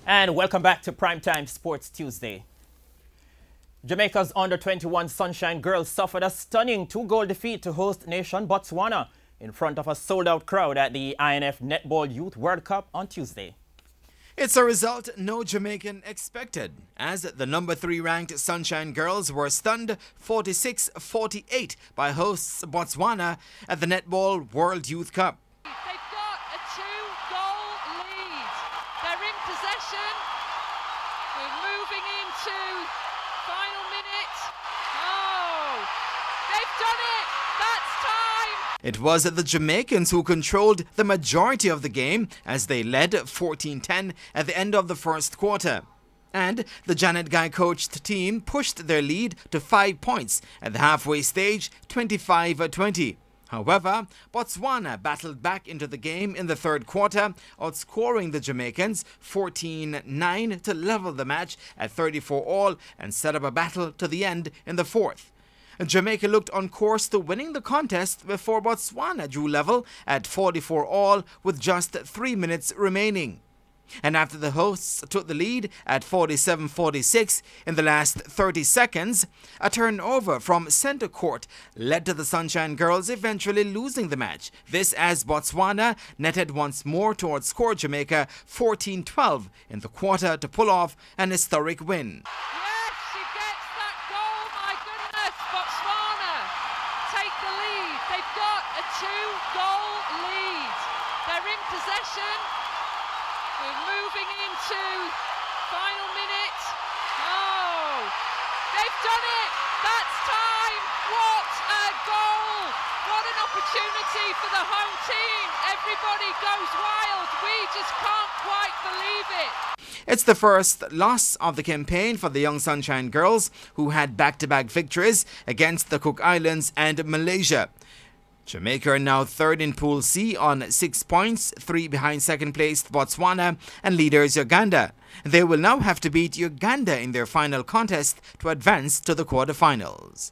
And welcome back to Primetime Sports Tuesday. Jamaica's under-21 Sunshine Girls suffered a stunning 2-goal defeat to host nation Botswana in front of a sold-out crowd at the INF Netball Youth World Cup on Tuesday. It's a result no Jamaican expected, as the number 3 ranked Sunshine Girls were stunned 46-48 by hosts Botswana at the Netball World Youth Cup. They've got a 2-goal lead. They're in possession. We're moving into final minute. Oh, they've done it. That's time. It was the Jamaicans who controlled the majority of the game as they led 14-10 at the end of the first quarter. And the Janet Guy-coached team pushed their lead to 5 points at the halfway stage, 25-20. However, Botswana battled back into the game in the third quarter, outscoring the Jamaicans 14-9 to level the match at 34-all and set up a battle to the end in the fourth. Jamaica looked on course to winning the contest before Botswana drew level at 44-all with just 3 minutes remaining. And after the hosts took the lead at 47-46 in the last 30 seconds, a turnover from centre court led to the Sunshine Girls eventually losing the match. This as Botswana netted once more towards score Jamaica 14-12 in the quarter to pull off an historic win. Yes, she gets that goal. My goodness, Botswana take the lead. They've got a 2-goal lead. They're in possession. We're moving into final minute. Oh, they've done it. That's time. What a goal. What an opportunity for the home team. Everybody goes wild. We just can't quite believe it. It's the first loss of the campaign for the young Sunshine Girls, who had back-to-back victories against the Cook Islands and Malaysia. Jamaica are now third in Pool C on 6 points, 3 behind second-placed Botswana and leaders Uganda. They will now have to beat Uganda in their final contest to advance to the quarterfinals.